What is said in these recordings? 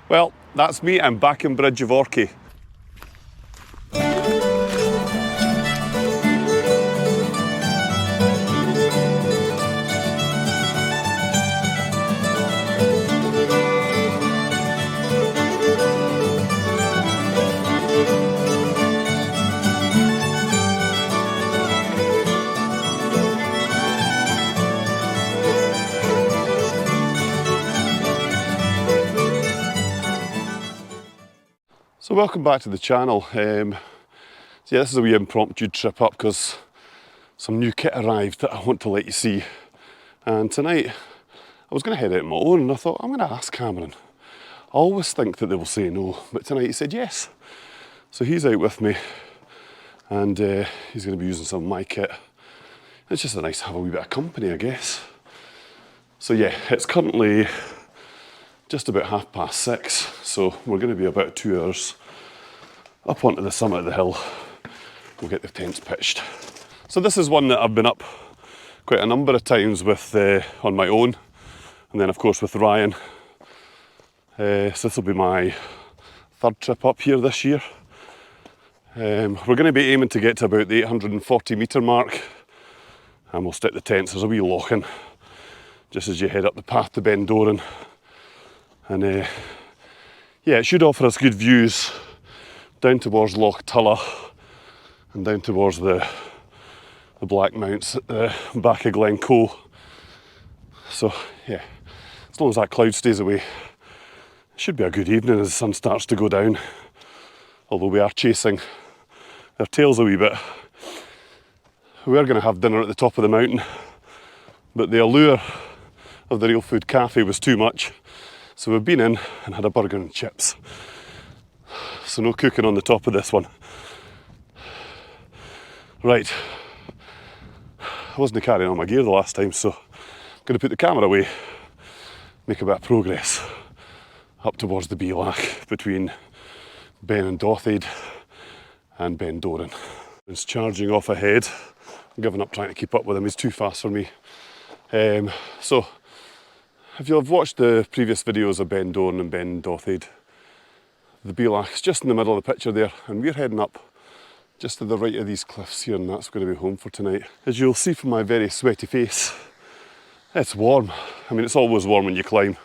Well, that's me. I'm back in Bridge of Orchy. So welcome back to the channel. Yeah, this is a wee impromptu trip up because some new kit arrived that I want to let you see. And tonight I was going to head out on my own and I thought I'm going to ask Cameron. I always think that they will say no, but tonight he said yes. So he's out with me and he's going to be using some of my kit. It's just nice to have a wee bit of company, I guess. So yeah, it's currently just about 6:30, so we're going to be about 2 hours up onto the summit of the hill. We'll get the tents pitched. So this is one that I've been up quite a number of times with on my own, and then of course with Ryan. So this will be my third trip up here this year. We're going to be aiming to get to about the 840 metre mark, and we'll stick the tents. There's a wee loch-in just as you head up the path to Ben Dorain. And yeah, it should offer us good views down towards Loch Tulla and down towards the Black Mounts at the back of Glencoe. So yeah, as long as that cloud stays away, it should be a good evening as the sun starts to go down. Although we are chasing their tails a wee bit. We are going to have dinner at the top of the mountain, but the allure of the Real Food Cafe was too much. So we've been in and had a burger and chips. So no cooking on the top of this one. Right. I wasn't carrying on my gear the last time, so I'm going to put the camera away, make a bit of progress up towards the Beelach between Ben and Dothade and Ben Dorain. He's charging off ahead. I'm giving up trying to keep up with him, he's too fast for me. So if you've watched the previous videos of Ben Dorain and Ben Dothade, the Beelach is just in the middle of the picture there, and we're heading up just to the right of these cliffs here, and that's going to be home for tonight. As you'll see from my very sweaty face, it's warm. I mean, it's always warm when you climb.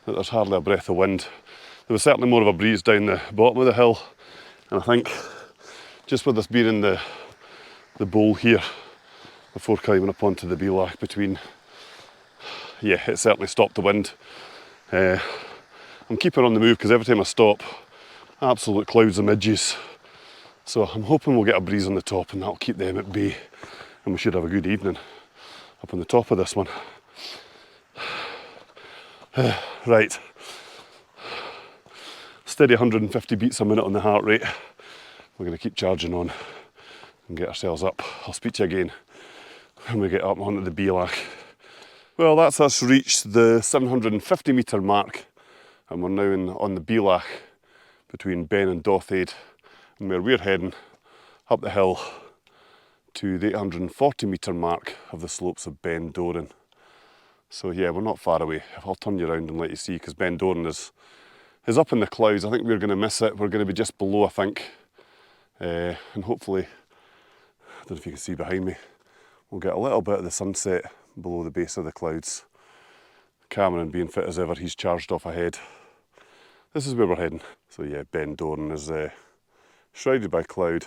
But there's hardly a breath of wind. There was certainly more of a breeze down the bottom of the hill, and I think just with us being in the bowl here before climbing up onto the Beelach between, yeah, it certainly stopped the wind. I'm keeping on the move because every time I stop, absolute clouds of midges. So I'm hoping we'll get a breeze on the top and that'll keep them at bay, and we should have a good evening up on the top of this one. Right, steady 150 beats a minute on the heart rate. We're going to keep charging on and get ourselves up. I'll speak to you again when we get up onto the Beelach. Well, that's us reached the 750 metre mark, and we're now on the Beelach between Ben and Dothade, and where we're heading up the hill to the 840 metre mark of the slopes of Ben Dorain. So yeah, we're not far away. I'll turn you around and let you see, because Ben Dorain is up in the clouds. I think we're going to miss it. We're going to be just below, I think. And hopefully, I don't know if you can see behind me, we'll get a little bit of the sunset below the base of the clouds. Cameron, being fit as ever, he's charged off ahead. This is where we're heading. So yeah, Ben Dorain is shrouded by cloud.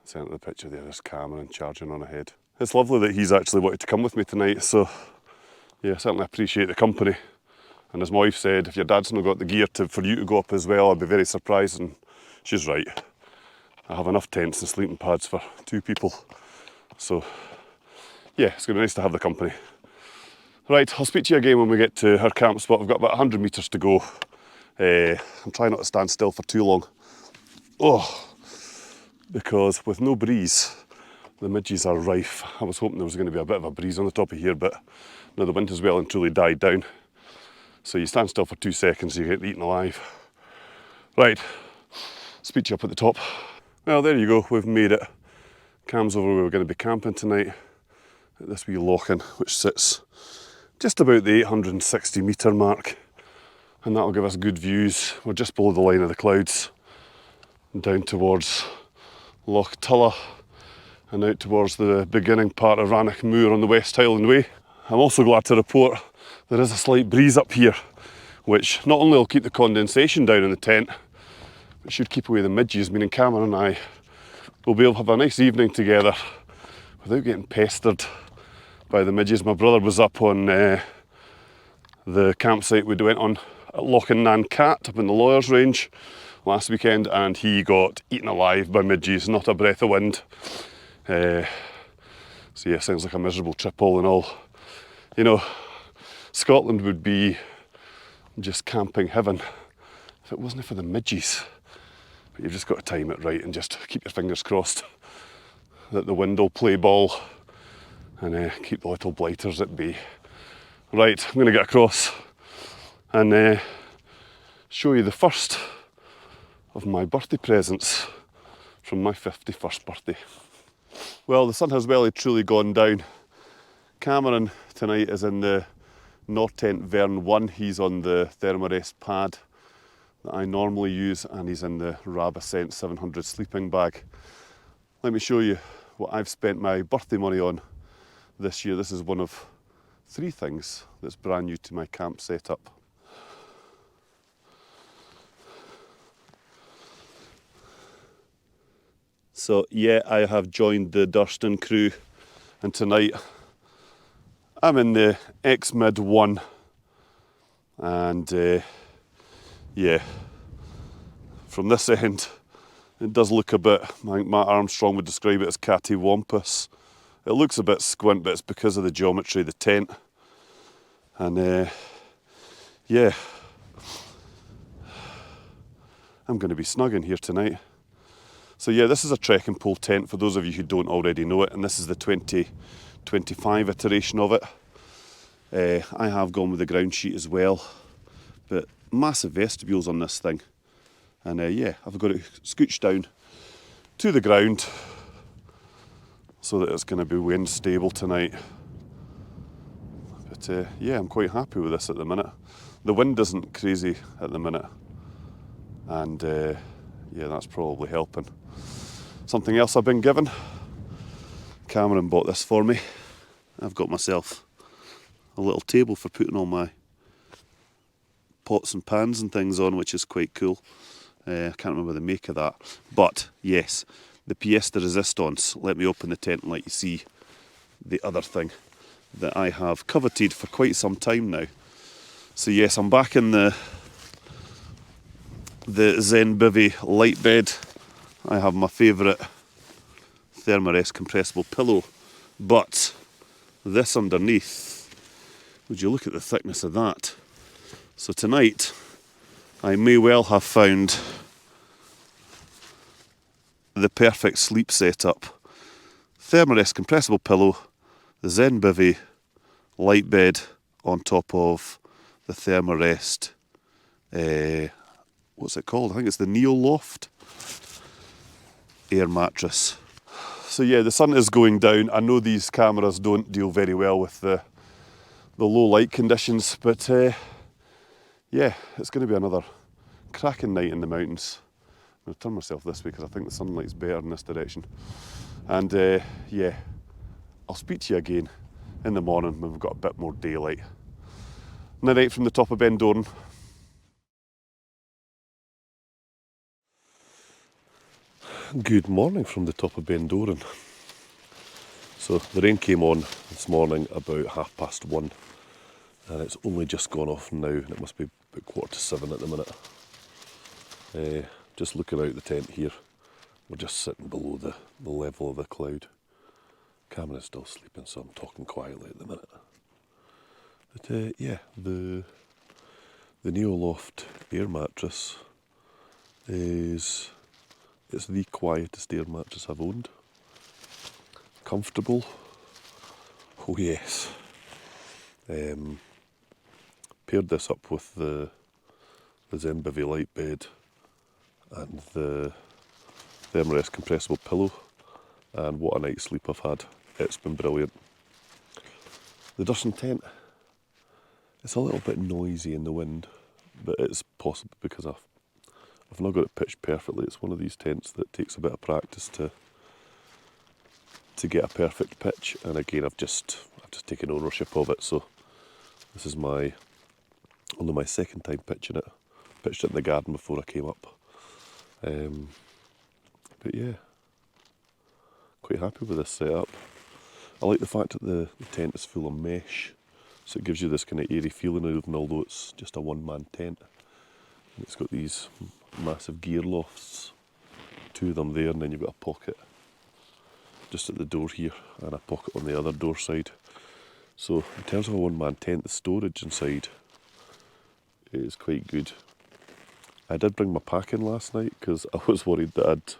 Centre of the picture there is Cameron charging on ahead. It's lovely that he's actually wanted to come with me tonight, so yeah, certainly appreciate the company. And as my wife said, if your dad's not got the gear for you to go up as well, I'd be very surprised, and she's right. I have enough tents and sleeping pads for 2 people. So yeah, it's going to be nice to have the company. Right, I'll speak to you again when we get to our camp spot. We've got about 100 metres to go. I'm trying not to stand still for too long. Oh, because with no breeze, the midges are rife. I was hoping there was going to be a bit of a breeze on the top of here, but no, the wind has well and truly died down. So you stand still for 2 seconds, you get eaten alive. Right, speak to you up at the top. Well, there you go, we've made it. Cam's over where we're going to be camping tonight, at this wee loch-in, which sits just about the 860 metre mark and that'll give us good views. We're just below the line of the clouds, down towards Loch Tulla and out towards the beginning part of Rannoch Moor on the West Highland Way. I'm also glad to report there is a slight breeze up here, which not only will keep the condensation down in the tent, but should keep away the midges, meaning Cameron and I will be able to have a nice evening together without getting pestered by the midges. My brother was up on the campsite we went on at Loch Nan Cat up in the Lawyers Range last weekend, and he got eaten alive by midges, not a breath of wind. So yeah, sounds like a miserable trip all in all. You know, Scotland would be just camping heaven if it wasn't for the midges. But you've just got to time it right and just keep your fingers crossed that the wind will play ball and keep the little blighters at bay. Right, I'm going to get across and show you the first of my birthday presents from my 51st birthday. Well, the sun has well and truly gone down. Cameron tonight is in the North Tent Vern 1. He's on the Thermarest pad that I normally use, and he's in the Rab Ascent 700 sleeping bag. Let me show you what I've spent my birthday money on this year. This is one of 3 things that's brand new to my camp setup. So yeah, I have joined the Durston crew, and tonight I'm in the X-Mid 1, and yeah, from this end it does look a bit, I think Matt Armstrong would describe it as cattywampus. It looks a bit squint, but it's because of the geometry of the tent. And yeah, I'm going to be snug in here tonight. So yeah, this is a trekking pole tent for those of you who don't already know it, and this is the 2025 iteration of it. I have gone with the ground sheet as well, but massive vestibules on this thing. And yeah, I've got it scooched down to the ground so that it's going to be wind stable tonight. But yeah, I'm quite happy with this at the minute. The wind isn't crazy at the minute, and yeah, that's probably helping. Something else I've been given, Cameron bought this for me. I've got myself a little table for putting all my pots and pans and things on, which is quite cool. I can't remember the make of that, but yes, the pièce de résistance. Let me open the tent and let you see the other thing that I have coveted for quite some time now. So yes, I'm back in the Zen Bivy light bed. I have my favourite Thermarest compressible pillow, but this underneath, would you look at the thickness of that? So tonight I may well have found the perfect sleep setup. Thermarest compressible pillow, the Zen Bivy light bed on top of the Thermarest, what's it called? I think it's the NeoLoft air mattress. So yeah, the sun is going down. I know these cameras don't deal very well with the low light conditions, but yeah, it's going to be another cracking night in the mountains. I'm going to turn myself this way because I think the sunlight's better in this direction. And yeah, I'll speak to you again in the morning when we've got a bit more daylight. Night from the top of Ben Dorain. Good morning from the top of Ben Dorain. So the rain came on this morning about 1:30, and it's only just gone off now, and it must be about 6:45 at the minute. Just looking out the tent here, we're just sitting below the level of the cloud. Cameron's still sleeping, so I'm talking quietly at the minute. But yeah, the NeoLoft air mattress it's the quietest air mattress I've owned. Comfortable. Oh yes. Paired this up with the Zen Bivy light bed and the Thermarest compressible pillow, and what a night's sleep I've had. It's been brilliant. The Durston tent, it's a little bit noisy in the wind, but it's possible because I've not got it pitched perfectly. It's one of these tents that takes a bit of practice to get a perfect pitch, and again I've just taken ownership of it, so this is only my second time pitching it. Pitched it in the garden before I came up. But yeah, quite happy with this setup. I like the fact that the tent is full of mesh, so it gives you this kind of airy feeling, even although it's just a one-man tent. And it's got these massive gear lofts, 2 of them there, and then you've got a pocket just at the door here and a pocket on the other door side. So in terms of a one-man tent, the storage inside is quite good. I did bring my pack in last night because I was worried that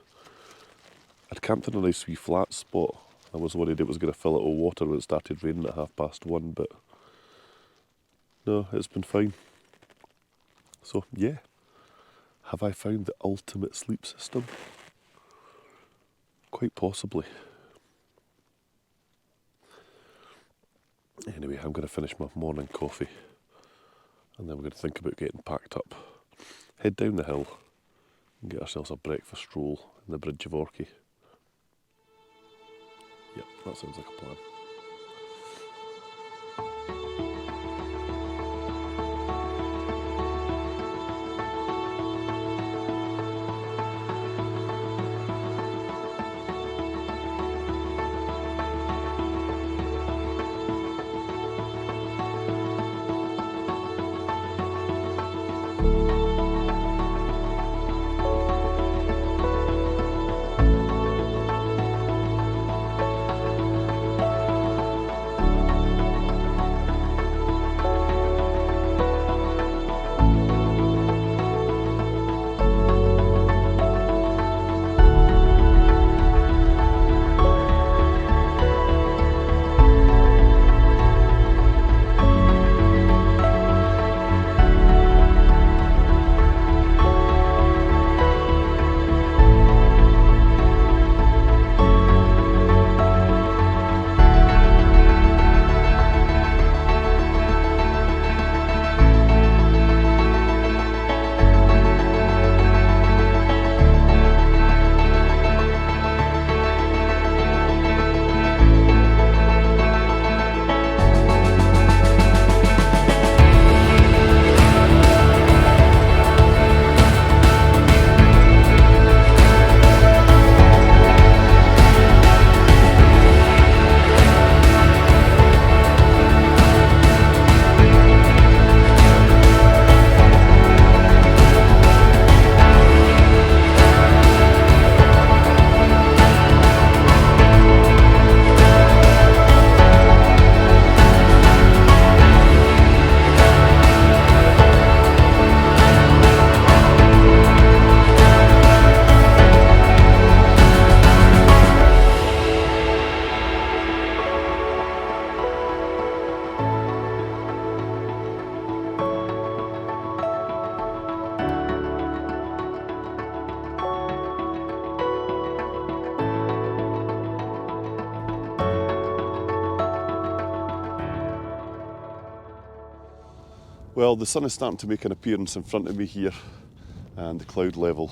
I'd camped in a nice wee flat spot. I was worried it was going to fill it with water when it started raining at 1:30, but no, it's been fine. So yeah, have I found the ultimate sleep system? Quite possibly. Anyway, I'm going to finish my morning coffee and then we're going to think about getting packed up. Head down the hill and get ourselves a breakfast stroll in the Bridge of Orchy. Yep, that sounds like a plan. Well, the sun is starting to make an appearance in front of me here, and the cloud level,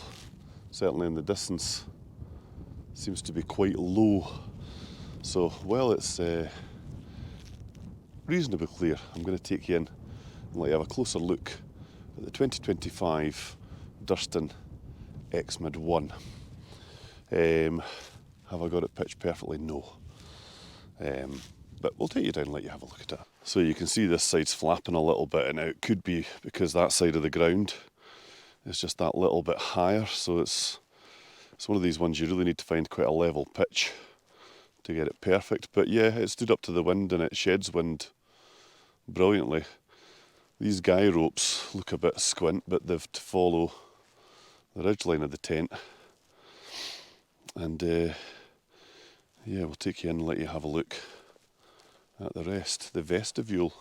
certainly in the distance, seems to be quite low. So, well, it's reasonably clear. I'm going to take you in and let you have a closer look at the 2025 Durston X-Mid 1. Have I got it pitched perfectly? No. But we'll take you down and let you have a look at it. So you can see this side's flapping a little bit, and now it could be because that side of the ground is just that little bit higher, so it's one of these ones you really need to find quite a level pitch to get it perfect. But yeah, it stood up to the wind and it sheds wind brilliantly. These guy ropes look a bit squint, but they've to follow the ridgeline of the tent. And yeah, we'll take you in and let you have a look at the rest. The vestibule,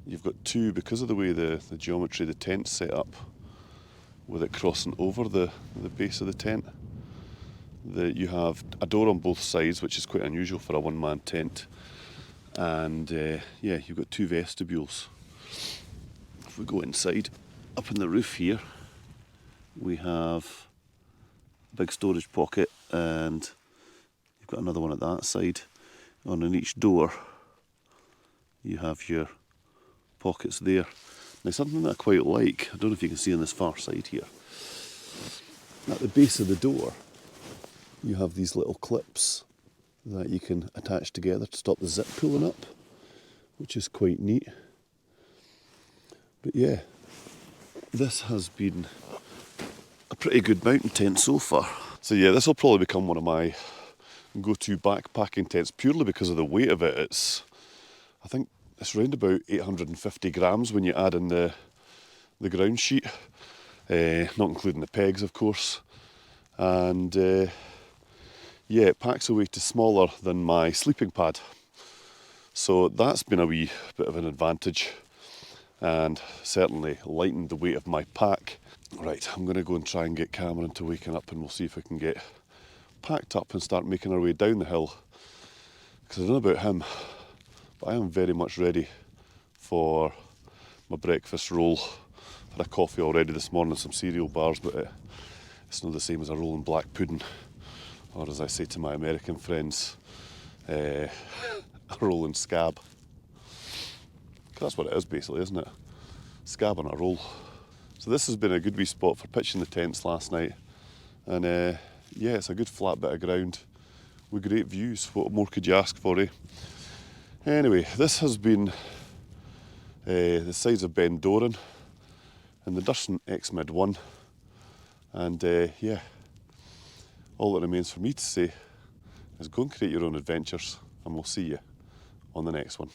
you've got two, because of the way the geometry of the tent's set up, with it crossing over the base of the tent. You have a door on both sides, which is quite unusual for a one-man tent. And yeah, you've got two vestibules we go inside, up in the roof here, we have a big storage pocket, and you've got another one at that side. On each door, you have your pockets there. Now, something that I quite like, I don't know if you can see on this far side here, at the base of the door, you have these little clips that you can attach together to stop the zip pulling up, which is quite neat. But yeah, this has been a pretty good mountain tent so far. So yeah, this will probably become one of my go-to backpacking tents, purely because of the weight of it. I think it's around about 850 grams when you add in the ground sheet, not including the pegs, of course. And yeah, it packs away to smaller than my sleeping pad. So that's been a wee bit of an advantage, and certainly lightened the weight of my pack. Right, I'm going to go and try and get Cameron to waken up, and we'll see if we can get packed up and start making our way down the hill. Because I don't know about him, but I am very much ready for my breakfast roll. I had a coffee already this morning, some cereal bars, but it's not the same as a rolling black pudding, or as I say to my American friends, a rolling scab. 'Cause that's what it is basically, isn't it? Scab on a roll. So this has been a good wee spot for pitching the tents last night, and yeah, it's a good flat bit of ground with great views. What more could you ask for, eh? Anyway, this has been the sides of Ben Dorain and the Durston X-Mid 1, and yeah, all that remains for me to say is go and create your own adventures, and we'll see you on the next one.